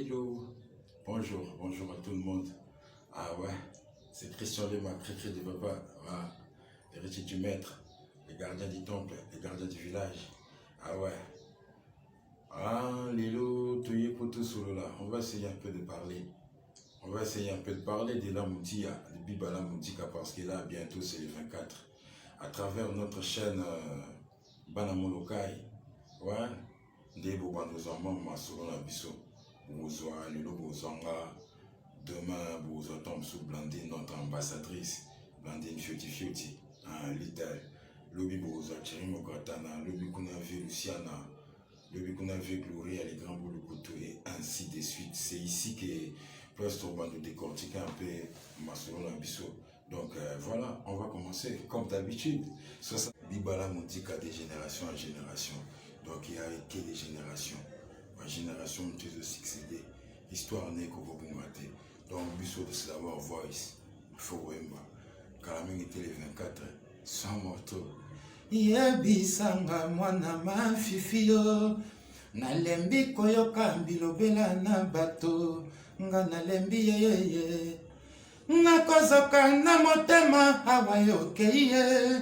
Hello, bonjour à tout le monde. Ah ouais, c'est Christian Lema, Cricri de Papa, ah, l'héritier du maître, les gardiens du temple, les gardiens du village. Ah ouais, ah Lilo, Toye Poto Solo là, on va essayer un peu de parler. On va essayer un peu de parler de la Moutia, de Bibala Moutika, parce que là, bientôt c'est le 24. À travers notre chaîne Banamolokai, ouais, des Bobandozamon, Masolo Nabiso. Bozwa, Lilo Bozanga, demain Bozo tombe sous Blandine, notre ambassadrice, Blandine Fioti Fioti, Little, Lobi Bozo, Chirimo Gratana, Lobi Kunave Luciana, Lobi Kunave Gloria, les grands boulots et ainsi de suite. C'est ici que Preston va nous décortiquer un peu Masolo Nabiso. Donc voilà, on va commencer comme d'habitude. Bibala Moutika de génération en génération. Donc il y a que des générations. Ma génération de succéder. Histoire n'est qu'au Bobumate. Donc, Bissot de d'avoir voice. Il faut Wemba. Kalaming était les 24. Sans morceau. Yebisanga mwana mafifio nalembi koyoka bilobela na bato nga nalembi yeye nakozoka na motema awa yokei ye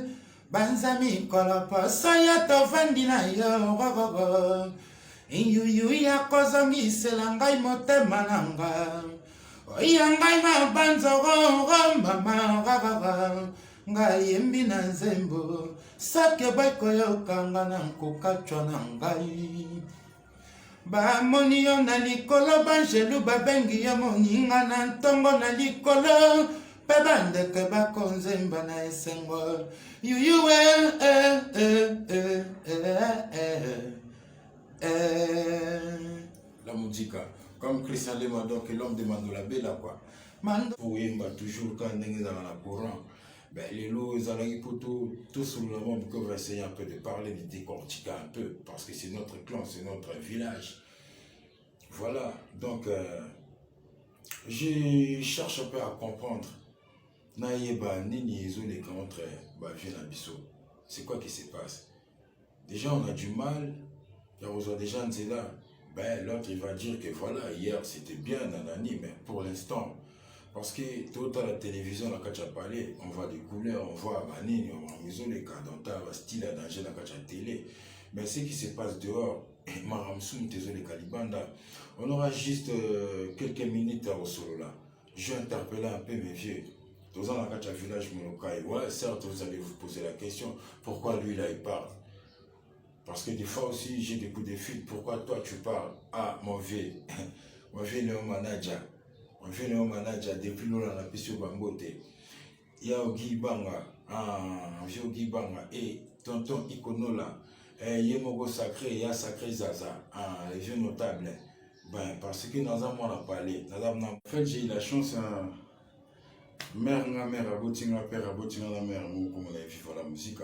banzami koloposo ya tovandi na yo iyuyu ya kozongisela ngai motema na nga oya ngai mabanzoro mama ngai yembi na nzembo sake bakoyokanga na nkokatwa na ngai bamoni yo na likolo banjelu babengi yo moninga na ntongo na likolo mpe bandeke bakonzemba na esengo yuyuwe La Moudika, comme Christian Lema, donc l'homme de Mandolabé là quoi. Pour Yemba, toujours quand on est dans la courant. Ben, les lots, les alagis poteaux, tout sur le monde, qu'on va essayer un peu de parler, de décortiquer un peu, parce que c'est notre clan, c'est notre village. Voilà, donc, je cherche un peu à comprendre. Naïeba, Nini, les contre Vieux c'est quoi qui se passe? Déjà, on a du mal, il y a des gens qui sont là. Ben, l'autre, il va dire que voilà, hier, c'était bien, nanani, mais pour l'instant, parce que tout à la télévision, on a parlé, on voit des couleurs, on voit Manini, on voit maison, les cas dans style à danger dans la télé. Mais ce qui se passe dehors, Maramsoum, les Kalibanda, on aura juste quelques minutes au solo là. Je vais interpeller un peu mes vieux. Dans la village Molokai, ouais, certes, vous allez vous poser la question, pourquoi lui là il parle? Parce que des fois aussi, j'ai des coups de fil, pourquoi toi tu parles? Ah, mon vieux, mon vieux Léon Manager. On fait le manager depuis l'on a pissé au Bambote. Il y a Ogi Banga, Ogi Banga et tonton Ikonola. Il y a Mogo Sacré, il y a Sacré Zaza, les vieux notables. Ben, parce que dans un mois on a parlé. En fait, j'ai eu la chance, mère, abotinga, père, abotinga, la mère, comme on a vu pour la musique,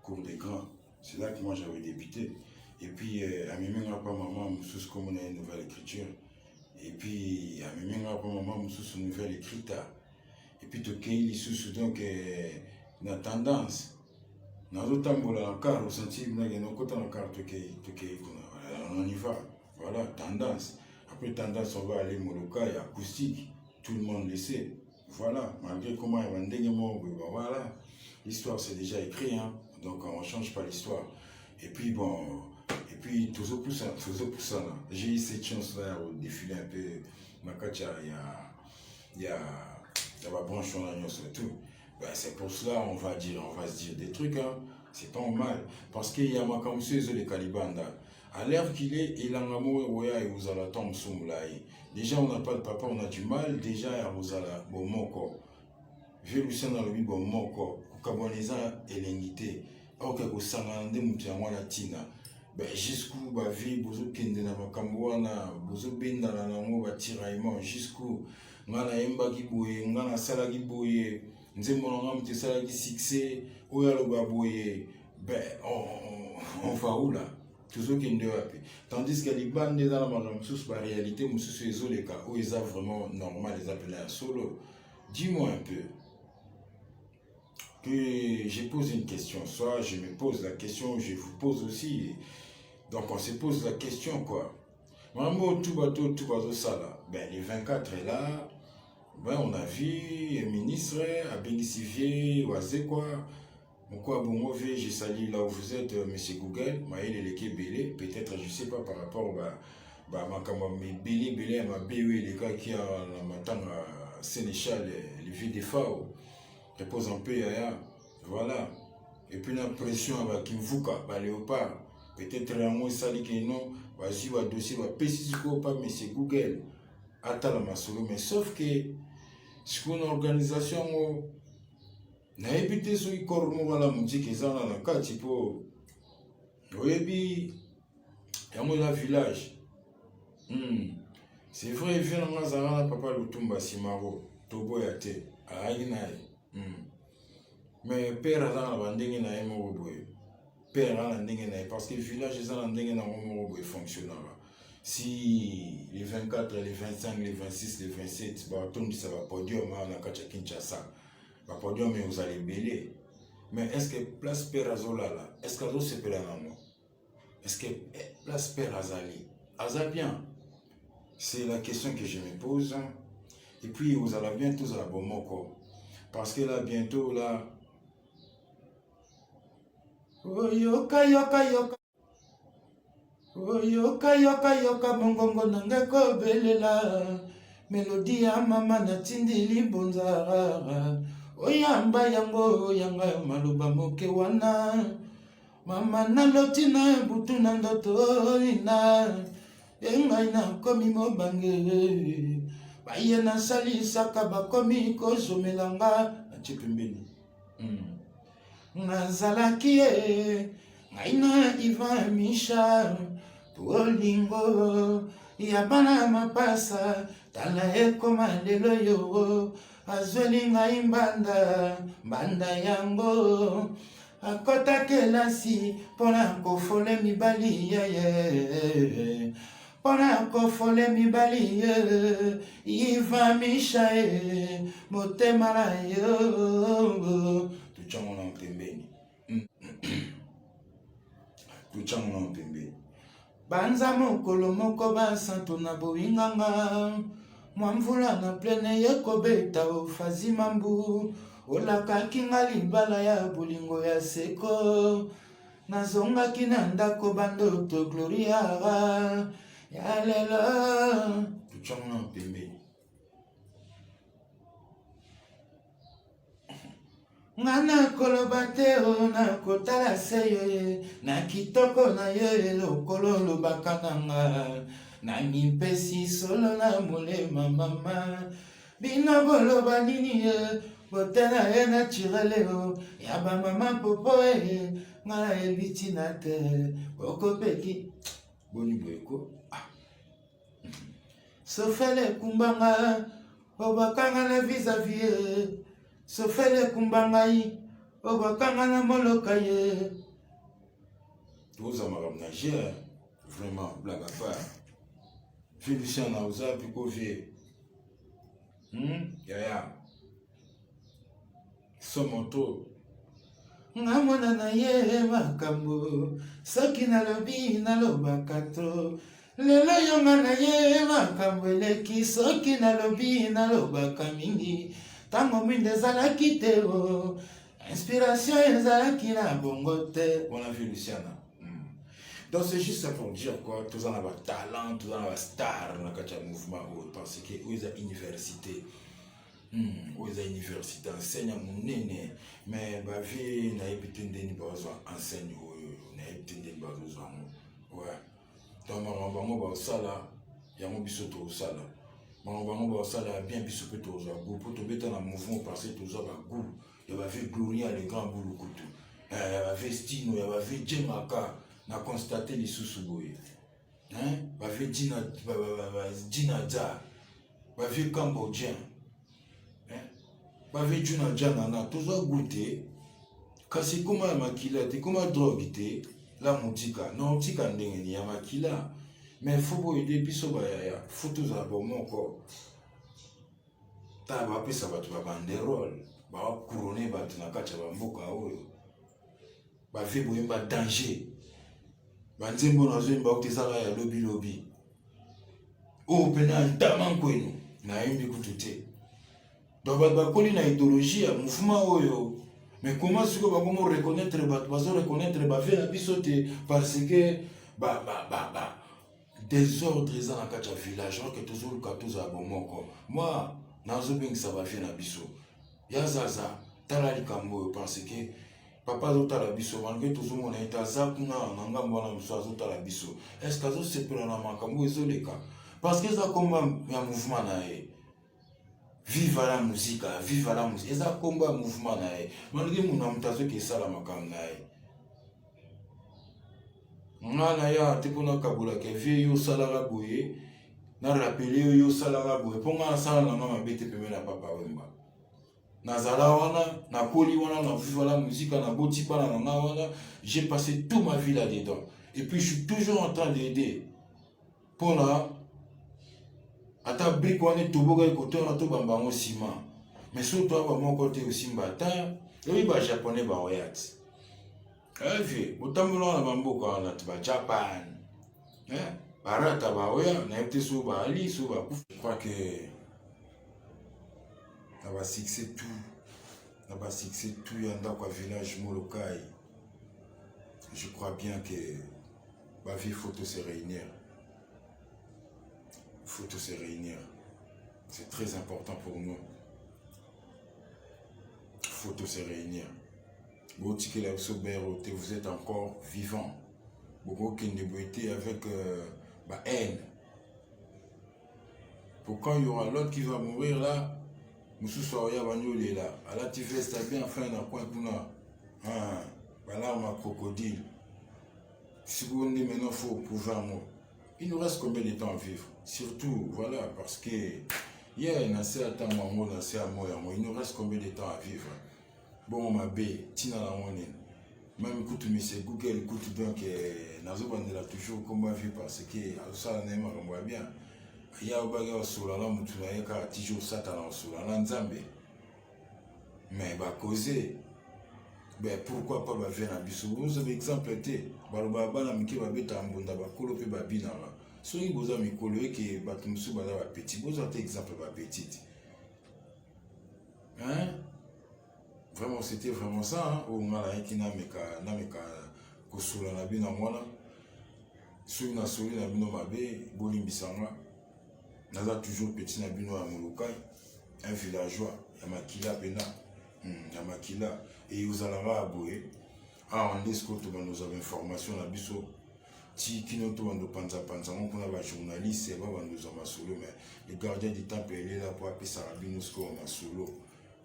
cours des grands. C'est là que moi j'avais débuté. Et puis, à mes mains, pas maman, sous comme on a une nouvelle écriture. Et puis, à mes mains, pas maman, sous une nouvelle écriture. Et puis, tu as sous donc une tendance. Dans le temps, on a encore ressenti, on y va. Voilà, tendance. Après, tendance, on va aller Molokai, acoustique. Tout le monde le sait. Voilà, malgré comment il va me voilà. L'histoire, c'est déjà écrit, hein. Donc, on ne change pas l'histoire. Et puis, bon. Et puis, toujours pour ça là. J'ai eu cette chance-là de défiler un peu. Il y a la branche en agneau surtout. Ben, c'est pour cela, on va se dire des trucs, hein. C'est pas mal. Parce qu'il y a ma camusseuse les Kalibanda. À l'heure qu'il est, il a un amour, et vous allez tomber sous l'aïe. Déjà, on n'a pas de papa, on a du mal. Déjà, vous allez, bon, mon corps. Vieux Lucien dans le bi, bon, mon corps. Kaboneza et l'ingité. Ok, au sangande, moupiamwana tina. Ben, jusqu'où ba vie bozo kende na makamboana bozo benda na nango ba tiraillement jusqu'où ngana yemba ki boye ngana sala ki boye nzembo nga mte sala ki succès oya lo ba boye ben on va où là toujours kende wapi tandis que les bandes dans la madame sous ba réalité mususu ezoleka o eza vraiment normal les appeler un solo. Dis-moi un peu que je pose une question, soit je me pose la question, je vous pose aussi. Donc on se pose la question quoi. Mambo tout bateau ça. Ben, les 24 est là. Ben, on a vu le ministre, à Bénicivier, Oazé quoi. Pourquoi bon j'ai sali là où vous êtes, monsieur Google, Maël et l'équipe Belé, peut-être, je sais pas, par rapport à ma Belé, ma BE, les gars qui ont maintenant Sénéchal, les vieux des FAO, repose en paix, voilà. Et puis l'impression avec Kimvuka, Léopard, peut-être un mot sali que non, vas-y, va dossier, va préciser pas, monsieur Google, attends la masolo, mais sauf que, c'est une organisation, nayebi te soki corps moko ala motiki eza wana na kati mpo oyebi yango eza village. C'est vrai vie nanga azalaka na papa Lutumba Simaro toboya te ayaki na ye mais père aza na bandenge na ye moko boye, père aza na ndenge na ye parce que village eza na ndenge nango moko boye fonctionnaka. Si les 24, les 25, les 26, les 27 batondisa bapodium na kati ya Kinshasa, podium mais vous allez bêler. Mais est-ce que place Père Azola là, est-ce que Azo se pèle non? Est-ce que place Père Azali Aza bien? C'est la question que je me pose. Et puis vous allez bientôt à la Bomoko. Parce que là bientôt là. Oh yoka yoka yoka. Oh yoka yoka yoka bongongo nanga ko belela. Mélodie à mama natindi libonzara. Oyamba yango yanga maluba moke wana mama naloti na butu na ndoto ina engai na komi mobange baye na salisaka bakomi kozomelanga na chipembeni nazalaki ngai na Ivan Misha tolingo ya bana mapasa tala ekoma lelo yo azweli ngai mbanda yango akota kelasi mpona kofole mibali yeye mpona kofole mibali ye Ivan Misha motema na yo tuchango na pembeni tuchango na pembeni banza mokolo moko basanto na boinganga mwamvula na plene yekobeta ofazi mambu olakaki nga libala ya bolingo ya seko nazongaki na ndako bandoto gloria ya lelo tuchango pembeni nga nakoloba te o nakotala se yo na kitoko na yo lokolo lobaka nanga na mipesi solo na molema mama bino boloba nini botela ye naturele o ya bamama popo nga nayebi ntina te okopeki boni boyeko sofele kumbanga obakanga na vis-a-vis sofele kumbangai obakanga na moloka ye tozamaka mnagere vraiment blague à part Félicien na uza piko vie yaya somoto nga mwana na ye makambo soki nalobi nalobaka to lelo yonga na ye makambo eleki soki nalobi nalobaka mingi tango mwinde ezalaki te o inspiration ezalaki na bongo te on a vu Luciana. Donc c'est juste ça pour dire quoi, tous en avoir talent, tous en avoir star dans le mouvement parce que où est université, où est université enseigne mon nene, mais ma vie n'a pas été ni besoin enseigne n'a pas été besoin ouais. Donc ma maman va au sala, y a mon bisoto au sala, ma maman va au sala bien bisoto au sala, pour te mettre dans le mouvement parce que tous en avoir goût, y a vu Gloria le grand boulot couteau, y a vu Stino, y a vu Jemaka. Na constaté les sous-soubouyes. Va faire Dinaza, va faire Cambodgien, va faire Djunadja, nana, tout ça goûté. Quand c'est comme un maquila, c'est comme un drogue, la moutika, non, tika n'engue ni un maquila. Mais il faut aider, puis ça va y avoir, faut tout ça pour mon corps. T'as pas ça va te faire banderole, va couronner, va te n'akacha, va mboka, va faire un danger. Banzembo na zemba okutesaka ya lobi oyo mpena ntama kwenu nayembi kutu te. Donc bato bakoli na idéologie ya mouvement oyo, mais comment siko bakomo reconnaître bato bazo reconnaître bavie na biso te parce que désordre eza na kati ya village oke tozoluka tozala bomoko. Moi nazobengisa bavie na biso ya zaza tala likambo oyo parce que papa azotala biso malgré tozomona ete aza kuna na ngambo wana mosusu azotala biso, est ce que azosepela na makambo ezoleka parce que eza komba ya mouvement na ye. Vive la musique, vive la musique. Eza komba ya mouvement na ye malgré muna moto azoki esala makambo na ye. Nga na ya te mpona kabulaka vie yo osalaka boye na rapele yo osalaka boye mpo nga nasala na nga mabe te pembe na papa Wemba. Nazala wana, nakoli wana, na vive la musique, na boti pana na nga wana, j'ai passé toute ma vie là-dedans. Et puis je suis toujours en train d'aider. Pour là, ata brique wana toboka côté wana to bambango ciment. Mais surtout à mon côté aussi mbata, oui ba japonais ba oyat. Vie, otambola na bamboka na ba Japan. Barata ba oya, na epte so ba ali so ba kufa. Je crois que na ba succès tout yanda kwa village Molokai. Je crois bien que ma vie faut se réunir. Faut se réunir. C'est très important pour nous. Faut se réunir. Vous êtes encore vivant. Beaucoup qui ne été avec haine. Pour quand il y aura l'autre qui va mourir là, Moussou Soya Bagnoul là. À la TV, c'est bien fin d'un coin pour nous. L'arme à crocodile. Si vous venez maintenant, il faut pouvoir moi. Il nous reste combien de temps à vivre? Surtout, voilà, parce que il nous reste combien de temps à vivre? Bon, ma bé, Tina la monnaie. Même écoute, c'est Google, écoute donc, nous avons toujours comment vivre parce que ça n'est pas bien. Il y a un bagage sur la langue, tu n'as qu'à toujours Satan sur la langue Zambé. Mais bah causer. Ben pourquoi pas venir à Bissou? Vous avez exemple été. Balobaba na miki babeta mbunda bakolo pe babina. Soki boza mikolo eke batumsu bala ba petit. Boza te exemple ba petite. Hein? Vraiment c'était vraiment ça hein. O ngala yaki na meka kosula na bina mwana. Soki na soli na bino mabe bolimbisanga. Naza toujours petit na bino ya Molokai. Un villageois ya makila pena. Ya makila. Et vous allez voir, on est nous avons information à Bisso. Si qui nous tourne de panza, on a un journaliste, c'est vrai, nous avons solo, mais le gardien du temple est là pour appeler Sarabinosko, on a solo.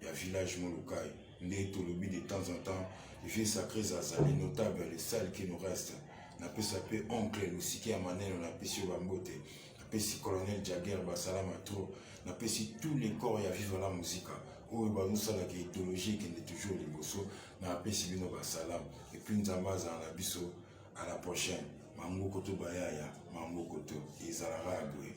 Il y a village Molokai. On est au lobby de temps en temps. Il fait sacré Zaza, les notables, les salles qui nous restent. On appelle ça oncle, le Siki Amanel, on appelle ça Bambote. On appelle ça colonel Jagger, Bassalam Atro. On appelle ça tous les corps, il y a vivre la musique. Oh, nous sommes la idéologie qui est toujours les bossos, na pesi bino basalam et puis nous avons un abisso à la prochaine. Mango koto bayaya, mango koto, izarara aboué.